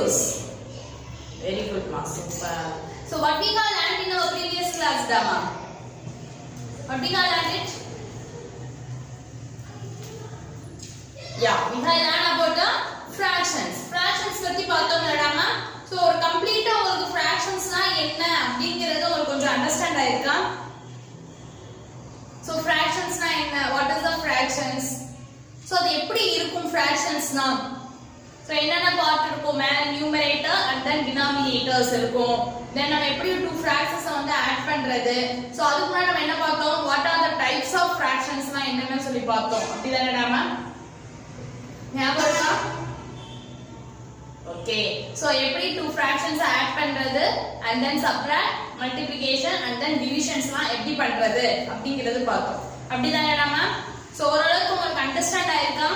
values. Very good, ma. Super. So what we have learned in our previous class, Dama? What we have learned it? Yeah, we have learned about the fractions. Fractions பத்தி பார்த்தோம் Dama. So ஒரு கம்ப்ளீட்டா உங்களுக்கு fractionsனா என்ன அப்படிங்கறது உங்களுக்கு கொஞ்சம் understand ஆயிருக்கா? So fractionsனா என்ன? What is the fractions? So அது எப்படி இருக்கும் fractionsனா? So என்னென்ன பார்ட் இருக்கும்? மேல நியூமரேட்டர் and then denominators இருக்கும். Then நம்ம எப்படி two fractions வந்து ஆட் பண்றது? So அதுக்கு முன்னாடி நம்ம என்ன பார்த்தோம்? What are the types of fractionsனா என்னன்னு சொல்லி பார்த்தோம். அப்படிதானே நாம? ஞாபகம் இருக்கா? Okay. So எப்படி two fractions ஆட் பண்றது and then subtract, multiplication and then divisions-லாம் எப்படி பண்றது அப்படிங்கறது பார்த்தோம். அப்படிதானே நாம? So ஓரளவுக்கு உங்களுக்கு அண்டர்ஸ்டாண்ட் ஆயிருக்கா?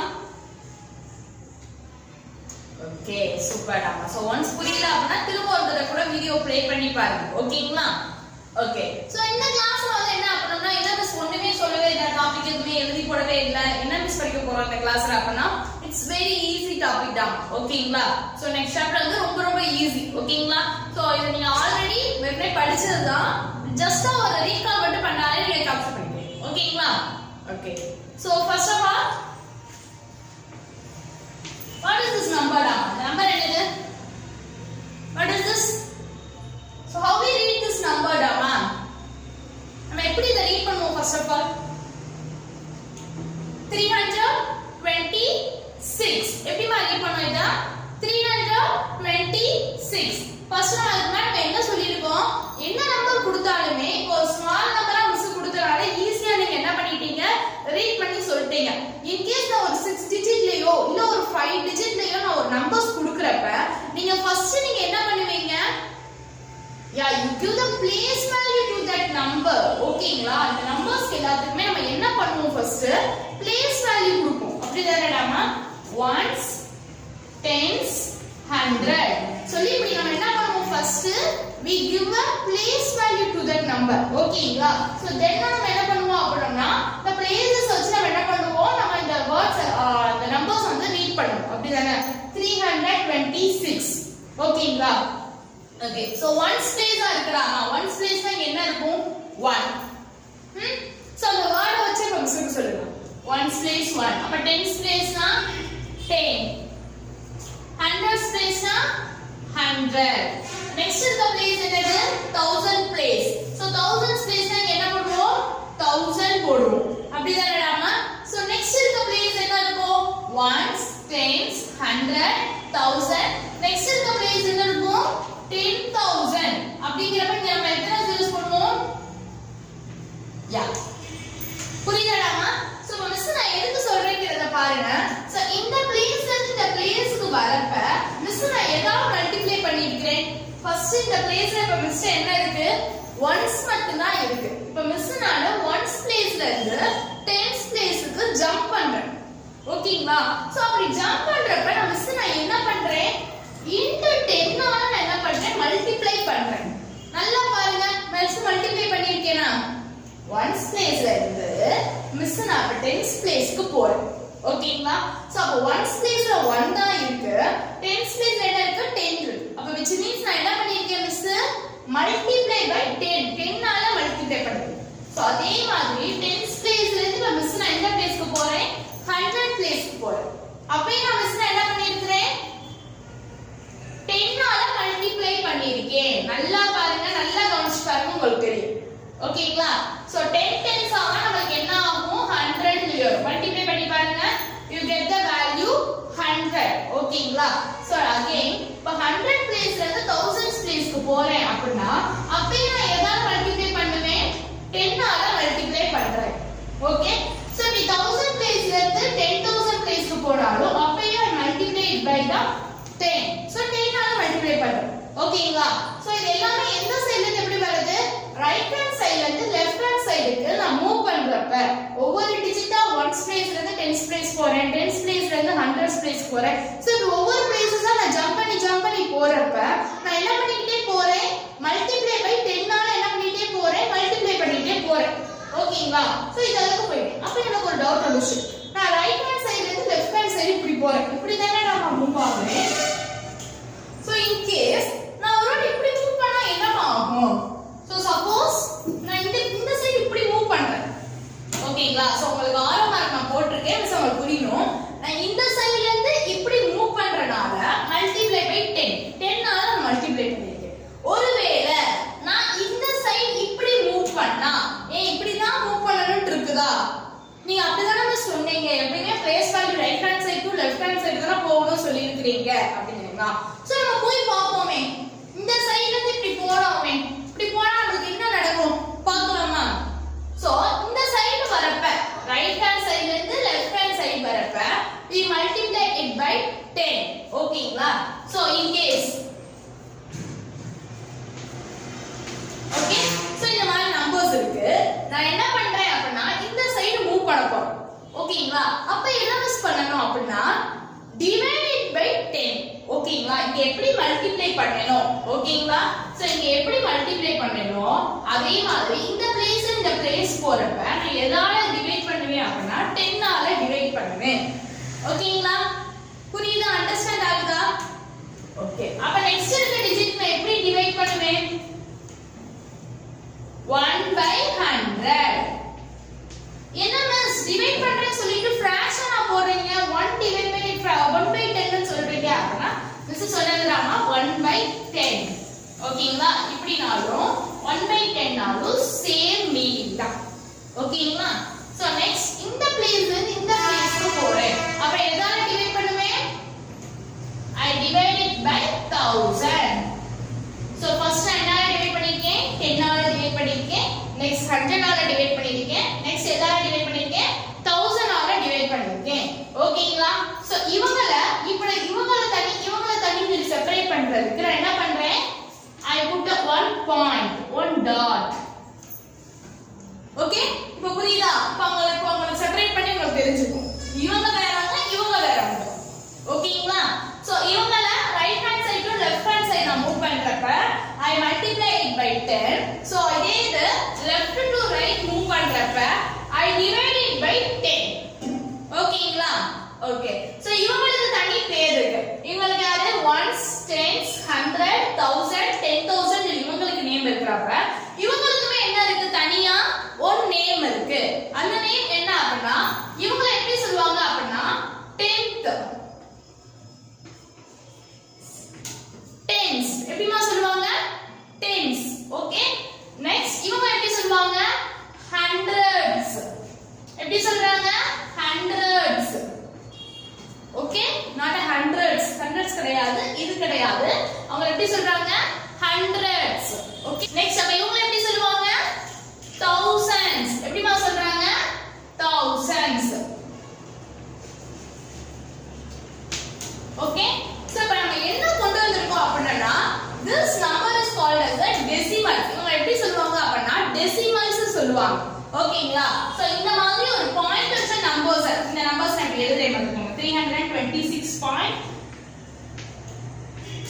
Okay, super Dama. So once புரியல அப்படினா திரும்ப ஒரு தடவை கூட வீடியோ ப்ளே பண்ணி பாருங்க. ஓகேங்களா? Okay. So இந்த கிளாஸ்ல வந்து என்ன பண்ணனும்னா என்ன மிஸ் ஒண்ணுமே சொல்லவே இல்ல, டாபிக் எதுவுமே எழுதி போடவே இல்ல. என்ன மிஸ் படிக்க போறோம் இந்த கிளாஸ்ல அப்படினா இட்ஸ் வெரி ஈஸி டாபிக் தான். ஓகேங்களா? So next chapter வந்து ரொம்ப ரொம்ப ஈஸி. ஓகேங்களா? So இத நீங்க ஆல்ரெடி வெப்ல படிச்சது தான். ஜஸ்ட் ஒரு ரீகால் மட்டும் பண்ணாலே நீங்க கேப்சர் பண்ணிடுவீங்க. ஓகேங்களா? Okay. So first of all, what is this number, Dama? The number என்னது? What is this? So how we read this number, Dama? நம்ம எப்படி இத ரீட் பண்ணுவோம் first of all? 326. எப்படி ரீட் பண்ணுவோம் இத? 326. ஃபர்ஸ்ட் நம்ம என்ன சொல்லிருக்கோம்? என்ன நம்பர் கொடுத்தாலுமே ஒரு ஸ்மால் நம்பரா மிஸ் கொடுத்தனால ஈஸியா நீங்க என்ன பண்ணிட்டீங்க? ரீட் பண்ணி சொல்லிட்டீங்க. இன் கேஸ் நான் ஒரு 6 டிஜிட்லயோ இல்ல ஒரு 5 டிஜிட்லயோ நான் ஒரு நம்பர்ஸ் கொடுக்கறப்ப நீங்க ஃபர்ஸ்ட் நீங்க என்ன பண்ணுவீங்க? Yeah, you give the place value to that number. ஓகேங்களா? அந்த நம்பர்ஸ் எல்லாத்துக்குமே நம்ம என்ன பண்ணுவோம் ஃபர்ஸ்ட்? place value கொடுப்போம். அப்படிதானே நாம ones, tens, 100 சொல்லி இப்படி நம்ம என்ன பண்ணுவோம் first? we give a place value to that number. ஓகேங்களா? so then நம்ம என்ன பண்ணுவோம் அப்படினா the places வச்சு நம்ம என்ன பண்ணுவோம்? நம்ம இந்த வேர்ட்ஸ் the numbers வந்து ரீட் பண்ணுவோம். அப்படிதானே? 326. ஓகேங்களா? okay so ones place இருக்குறாங்க. ones place னா என்ன இருக்கும்? 1. so அந்த வேர்ட் வச்சு நம்ம சொல்லுங்க. ones place 1. அப்ப tens place னா 10. hundreds place னா 100. next இருக்க place என்னது? 1000 place. so thousands place னா என்ன பண்ணுவோம்? 1000 போடுவோம். அப்படிதானே நாம? so next இருக்க place என்ன இருக்கும்? ones, tens, 100, 1000. next இருக்க place என்ன இருக்கும்? 10000. அப்படிங்கறப்ப இங்க நம்ம எத்தனை zeros போடுவோம்? யா புரியுதா நாம? so மிஸ் நான் எதுக்கு சொல்றேங்கறத பாருங்க. so இந்த பிளேஸ்ல இருந்து இந்த பிளேஸ்க்கு வரப்ப மிஸ் நான் ஏதாவது மல்டிப்ளை பண்ணிருக்கேன். ஃபர்ஸ்ட் இந்த பிளேஸ்ல இப்ப மிஸ் என்ன இருக்கு? ones மட்டும் தான் இருக்கு. இப்ப மிஸ் நான் ones பிளேஸ்ல இருந்து tens பிளேஸ்க்கு ஜம்ப் பண்றேன். ஓகேங்களா? சோ அப்படி ஜம்ப் பண்றப்ப நான் மிஸ் நான் என்ன பண்றேன்? into 10 ஆல நான் என்ன பண்றேன்? மல்டிப்ளை பண்றேன். நல்லா பாருங்க. Miss multiply பண்ணிருக்கேனா? ones பிளேஸ்ல இருந்து மிஸ் நான் இப்ப tens பிளேஸ்க்கு போறேன். ஓகேங்களா? சோ அப்ப ones பிளேஸ்ல 1 தான் இருக்கு. tens பிளேஸ்ல என்ன இருக்கு? 10 இருக்கு. அப்ப which means நான் என்ன பண்ணிருக்கேன் மிஸ்? multiply by 10. 10 ஆல மல்டிப்ளை பண்றேன். சோ அதே மாதிரி tens பிளேஸ்ல இருந்து நான் மிஸ் நான் எந்த பிளேஸ்க்கு போறேன்? 100 பிளேஸ்க்கு போறேன். அப்பவே நான் மிஸ் என்ன பண்ணிருக்கேன்? 10 ஆல மல்டிப்ளை பண்ணிருக்கேன். நல்லா பாருங்க, நல்லா கவனிச்சு பாருங்க, உங்களுக்கு தெரியும். ஓகேங்களா? சோ 10 10s ஆனா நமக்கு என்ன ஆகும்? 100 ன்னு வரும். மல்டிப்ளை பண்ணி பாருங்க. you get the value 100. ஓகேங்களா? சோ again இப்ப 100 பிளேஸ்ல இருந்து 1000 பிளேஸ்க்கு போறேன் அப்படினா அப்பவே நான் எதால மல்டிப்ளை பண்ணுவேன்? 10 ஆல மல்டிப்ளை பண்றேன். ஓகே? சோ நீ 1000 பிளேஸ்ல இருந்து 10000 பிளேஸ்க்கு போறாலும் அப்பவே மல்டிப்ளை by the 10. சோ 10 ஆல மல்டிப்ளை பண்றேன். ஓகேங்களா? சோ இது எல்லாமே எந்த சைடுல இருந்து எப்படி வருது? ரைட் ஹேண்ட் சைடுல இருந்து லெஃப்ட் ஹேண்ட் சைடுக்கு நான் மூவ் பண்றப்ப ஒவ்வொரு டிஜிட்டா ones பிளேஸ்ல இருந்து tens பிளேஸ் போறேன். tens பிளேஸ்ல இருந்து hundreds பிளேஸ் போறேன். சோ இது ஒவ்வொரு பிளேஸஸா நான் ஜம்ப் பண்ணி போறப்ப நான் என்ன பண்ணிட்டே போறேன்? மல்டிப்ளை பை 10 ஆல என்ன பண்ணிட்டே போறேன்? மல்டிப்ளை பண்ணிட்டே போறேன். ஓகேங்களா? சோ இதெல்லாம் போயிடும். அப்ப எனக்கு ஒரு டவுட் வந்துச்சு. நான் ரைட் ஹேண்ட் சைடுல இருந்து லெஃப்ட் ஹேண்ட் சைடு இப்படி போறேன். இப்படி தானே நான் மூவ் ஆகுறேன். சோ எடுக்கிறீங்க அப்படிங்களா? சோ நம்ம போய் பார்ப்போமே. இந்த சைடுல இருந்து இப்படி போறோமே. இப்படி போனா நமக்கு என்ன நடக்கும் பார்க்கலாமா? சோ இந்த சைடு வரப்ப ரைட் ஹேண்ட் சைடுல இருந்து லெஃப்ட் ஹேண்ட் சைடு வரப்ப we multiply it by 10. ஓகேங்களா? So in case okay, so இந்த மாதிரி நம்பர்ஸ் இருக்கு. நான் என்ன பண்றேன் அப்படினா இந்த சைடு மூவ் பண்ண போறேன். ஓகேங்களா? அப்ப என்ன மிஸ் பண்ணனும் அப்படினா divide it by 10. ஓகேங்களா? இங்க எப்படி மல்டிப்ளை பண்ணனும்? ஓகேங்களா? சோ இங்க எப்படி மல்டிப்ளை பண்ணனும் அதே மாதிரி இந்த பிளேஸ் போறப்ப நான் எதால டிவைட் பண்ணுவேன் அப்படினா 10 ஆல டிவைட் பண்ணுவேன். ஓகேங்களா? புரியுதா? அண்டர்ஸ்டாண்ட் ஆகுதா? ஓகே, அப்ப நெக்ஸ்ட் இருக்க டிஜிட் நான் எப்படி டிவைட் பண்ணுவேன்? 1/100. என்ன மிஸ் டிவைட் பண்றேன்னு சொல்லிட்டு ஃபிராக்ஷனா போடுறீங்க? 1/10 ன்னு சொல்றீங்க அப்படினா மிஸ் சொன்னதுதாமா 1/10. ஓகேங்களா? இப்படினாலும் 1/10 நாலும் சேம் மீனிங் தான். ஓகேங்களா? சோ நெக்ஸ்ட் இந்த பிளேஸ்ல இருந்து இந்த பிளேஸ்க்கு போறேன். அப்ப எதால டிவைட் பண்ணுவேன்? I divide it by 1000. So first என்னால டிவைட் பண்ணிருக்கேன்? 10 ஆல டிவைட் பண்ணிருக்கேன். நெக்ஸ்ட் 100 ஆல டிவைட் பண்ணிருக்கேன். நெக்ஸ்ட் எதால டிவைட் பண்ணிருக்கேன்? 1000 ஆல டிவைட் பண்ணிருக்கேன். ஓகேங்களா? சோ இவங்கள தனி செப்பரேட் பண்றதுக்கு நான் என்ன பண்றேன்? I put a one point, one dot. Okay, இப்போ புரியுதா? இப்போ உங்களுக்கு செப்பரேட் பண்ணி உங்களுக்கு தெரிஞ்சிருக்கும். இவங்க வேறங்க, இவங்க வேறங்க. ஓகேங்களா? சோ இவங்கள right hand side to left hand side நான் மூவ் பண்றப்ப I multiply it by 10. So இதே இது லெஃப்ட் டு ரைட் மூவ் பண்றப்ப I divide it by 10. ஓகேங்களா? ஓகே, சோ இவங்களுக்கு தனி பேர் இருக்கு. இவங்களுக்கு யாரு? ones, tens, 100, 1000, 10000 இவங்களுக்கு நேம் இருக்குறப்ப இவங்களுக்குமே என்ன இருக்கு? தனியா ஒரு நேம் இருக்கு. அந்த நேம் என்ன அப்படினா இவங்க எப்படி சொல்வாங்க அப்படினா 10th. tens எப்படிமா சொல்வாங்க? tens. ஓகே, நெக்ஸ்ட் இவங்க எப்படி சொல்வாங்க? hundreds. எப்படி சொல்றாங்க? hundreds. Okay, not a hundreds. hundreds கிடையாது, இது கிடையாது. அவங்க எப்படி சொல்றாங்க? hundreds. ஓகே, நெக்ஸ்ட் அப்ப இவங்க எப்படி சொல்வாங்க? thousands. எப்படிமா சொல்றாங்க? thousands. ஓகே, சோ இப்ப நம்ம என்ன கொண்டு வந்திருக்கோம் அப்படினா this number is called as a decimal. இவங்க எப்படி சொல்வாங்க அப்படினா decimals சொல்வாங்க. ஓகேங்களா? சோ இந்த மாதிரி ஒரு பாயிண்ட் வச்ச நம்பர்ஸ், இந்த நம்பர்ஸ் நான் எழுதுறேன் பாத்துக்கோங்க. 326 பாயிண்ட்.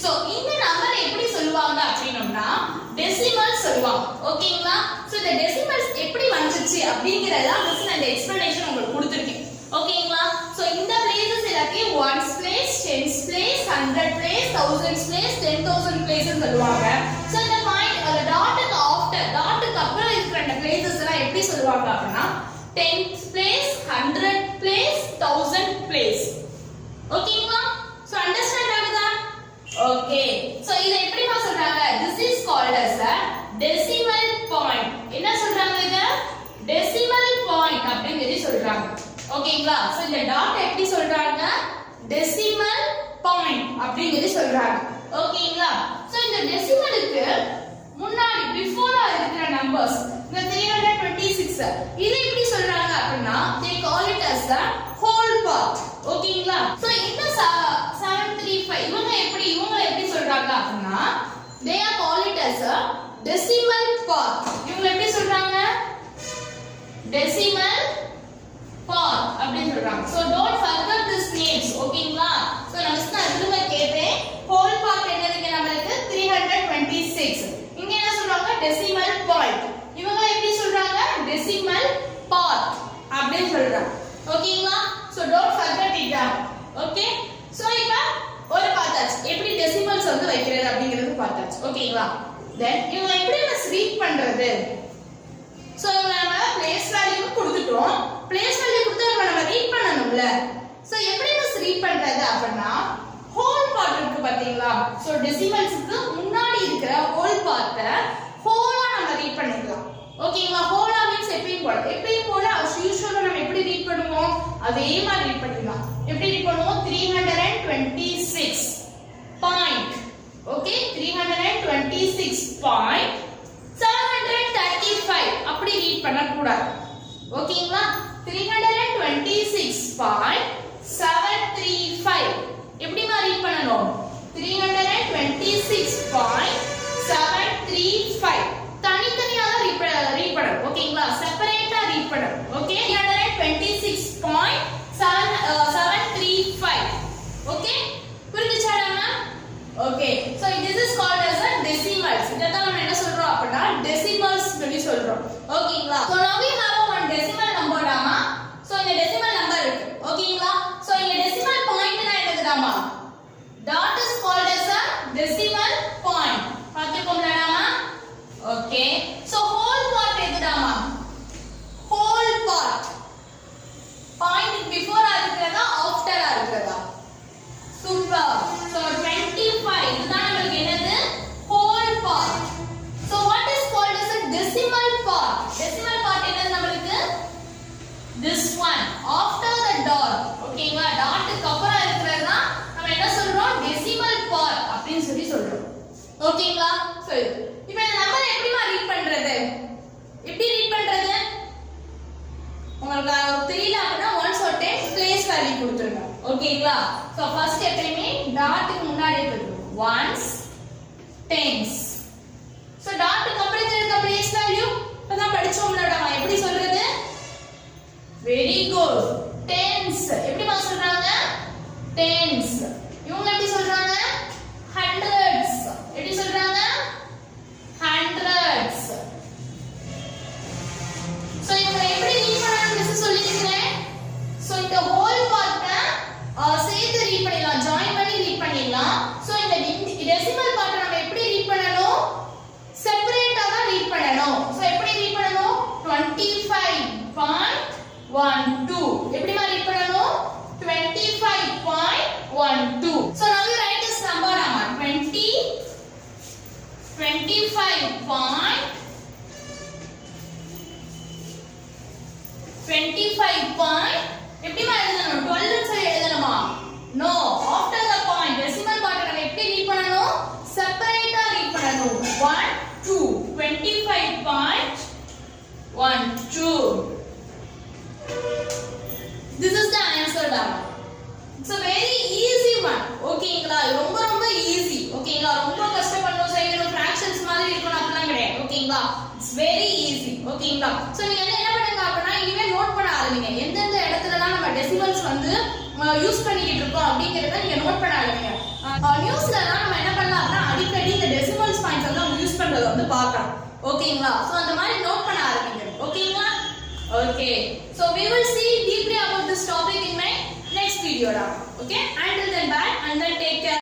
சோ இந்த நம்பர் எப்படி சொல்வாங்க அப்படினா டெசிமல்ஸ் சொல்வாங்க. ஓகேங்களா? சோ இந்த டெசிமல்ஸ் எப்படி வந்துச்சு அப்படிங்கறத மிஸ் நான் இந்த எக்ஸ்பிளனேஷன் உங்களுக்கு கொடுத்திருக்கேன். ஓகேங்களா? சோ இந்த பிளேसेस எல்லாத்தையும் ones place, tens place, 100 place, thousands place, 10000 place சொல்லுவாங்க. சோ இந்த பாயிண்ட் அந்த டாட்டுக்கு ஆஃப்டர் டாட்டுக்கு அப்புறம் இருக்கிற அந்த பிளேसेस எல்லாம் எப்படி சொல்லுவாங்க அப்படினா 10th place, 100 place, 1000 place. ஓகேங்களா? சோ அண்டர்ஸ்டாண்ட் ஆகுதா? ஓகே, சோ இத எப்படிமா சொல்றாங்க? This is called as a decimal point. என்ன சொல்றாங்க இத? decimal point அப்படிங்கறத சொல்றாங்க. ஓகேங்களா? சோ இந்த டாட் எப்படி சொல்றாங்க? decimal point அப்படிங்கறத சொல்றாங்க. ஓகேங்களா? சோ இந்த டெசிமலுக்கு முன்னாடி பிஃபோரா இருக்கிற நம்பர்ஸ் இந்த 326 இதை எப்படி சொல்றாங்க அப்படினா they call it as the whole part. ஓகேங்களா? சோ இந்த 735 இவங்க எப்படி சொல்றாங்க அப்படினா they are call it as a decimal part. இவங்க எப்படி சொல்றாங்க? decimal part அப்படி சொல்றாங்க. so don't forget these names. ஓகேங்களா? so நான் திரும்ப கேட்பேன். whole part என்னதுங்க நமக்கு? 326. இங்க என்ன சொல்றாங்க? decimal point. இவங்க எப்படி சொல்றாங்க? decimal part அப்படி சொல்றாங்க. ஓகேங்களா? so don't forget it down. Okay, so இப்ப ஒரு பார்த்தாச்சு எப்படி டெசிமல்ஸ் வந்து வைக்கிறது அப்படிங்கிறது பார்த்தாச்சு. ஓகேங்களா? then இவங்க எப்படி ரீட் பண்றது? சோ நம்ம பிளேஸ் வேல்யூ கொடுத்துட்டோம். பிளேஸ் வேல்யூ கொடுத்தா நம்ம ரீட் பண்ணனும்ல. சோ எப்படி ரீட் பண்றது அப்படினா ஹோல் பார்ட் இருக்கு பாத்தீங்களா? சோ டெசிமல்ஸ்க்கு முன்னாடி இருக்கிற ஹோல் பார்ட்ட ஹோலா நம்ம ரீட் பண்ணிக்கலாம். ஓகேங்களா? ஹோலா மீன்ஸ் எப்பவும் போல as usual நம்ம எப்படி ரீட் பண்ணுவோம் அதே மாதிரி ரீட் பண்ணிக்கலாம். எப்படி ரீட் பண்ணுவோம்? 326 326.735 அப்படி ரீட் பண்ண கூடாது. ஓகேங்களா? 326.735 எப்படிமா ரீட் பண்ணணும்? 326.735 தனித்தனியா தான் ரீட் பண்ணணும். ஓகேங்களா? செப்பரேட்டா ரீட் பண்ணணும். ஓகே? 326.735 ஓகே? புரிஞ்சுச்சாடாமா? Okay. So this is called as a decimals. இததான் நம்ம என்ன சொல்றோம் அப்படினா decimals சொல்லி சொல்றோம். ஓகேங்களா? so now we have one decimal number டாமா. so இந்த decimal number இருக்கு. ஓகேங்களா? so இந்த decimal point னா என்னதுடாமா? dot is called as a decimal point. பாத்துக்கோங்களாடாமா? ஓகே. so whole part எதுடாமா? whole part. point before ஆ இருக்குறதா after ஆ இருக்குறதா? super. so 25 இதுதான் நமக்கு என்னது? whole part. so what is called as a decimal part? decimal part என்னது நமக்கு? this one after the dot. ஓகேங்களா? dot க்கு அப்புறம் இருக்குறதா நம்ம என்ன சொல்றோம்? decimal part அப்படினு சொல்லி சொல்றோம். ஓகேங்களா? சரி. இப்போ இந்த நம்பர் எப்படிமா ரீட் பண்றது? எப்படி ரீட் பண்றது? உங்களுக்கு தெரியல அப்படினா once or 10 place value கொடுத்துருங்க. ஓகேங்களா? சோ ஃபர்ஸ்ட் எப்பவுமே டாட்க்கு முன்னாடி போய்டும். ones tens. சோ டாட்க்கு அப்புறம் இருக்க place value இப்பதான் படிச்சோம்லடா எப்படி சொல்றது? Very good. tens எப்படிமா சொல்றாங்க? tens. இவங்க எப்படி சொல்றாங்க? hundreds. எப்படி சொல்றாங்க? hundreds. சோ இவங்க எப்படி ரீட் பண்ணனும் மிஸ் சொல்லிருக்கேன். சோ இந்த ஹோல் பார்ட்ட சேர்த்து ரீட் பண்ணிடலாம், ஜாயின் பண்ணி ரீட் பண்ணிடலாம். சோ இந்த டெசிமல் பார்ட்ட நம்ம எப்படி ரீட் பண்ணனும்? செப்பரேட்டா தான் ரீட் பண்ணனும். சோ எப்படி ரீட் பண்ணனும்? 25.12 எப்படிமா ரீட் பண்ணனும்? 25.12. so now you write this number nama 25 எப்படிமா எழுதணும்? 12 ன்னு சொல்லி எழுதணுமா? no, after the point decimal part நம்ம எப்படி ரீட் பண்ணனும்? செப்பரேட்டா ரீட் பண்ணனும். 1 2 25.12. this is the answer dama. it's a very easy one. ஓகேங்களா? ரொம்ப ரொம்ப ஈஸி. ஓகேங்களா? ரொம்ப கஷ்டப்படணும் செய்யணும் ஃபிராக்ஷன்ஸ் மாதிரி இருக்கணும் அப்படிலாம் கிடையாது. ஓகேங்களா? it's very easy. ஓகேங்களா? சோ நீங்க என்ன பண்ணுங்க அப்படினா இனிமே நோட் பண்ண ஆரம்பிங்க. எந்தெந்த இடத்துலலாம் நம்ம டெசிமல்ஸ் வந்து யூஸ் பண்ணிட்டு இருக்கோம் அப்படிங்கறத நீங்க நோட் பண்ண ஆரம்பிங்க. நியூஸ்லலாம் நம்ம என்ன பண்ணலாம்னா அடிக்கடி இந்த டெசிமல்ஸ் பாயிண்ட்ஸ் வந்து யூஸ் பண்றத வந்து பார்க்கலாம். ஓகேங்களா? சோ அந்த மாதிரி நோட் பண்ண ஆரம்பிங்க. ஓகேங்களா? okay so we will see deeply about this topic in my next video. Okay, until then bye and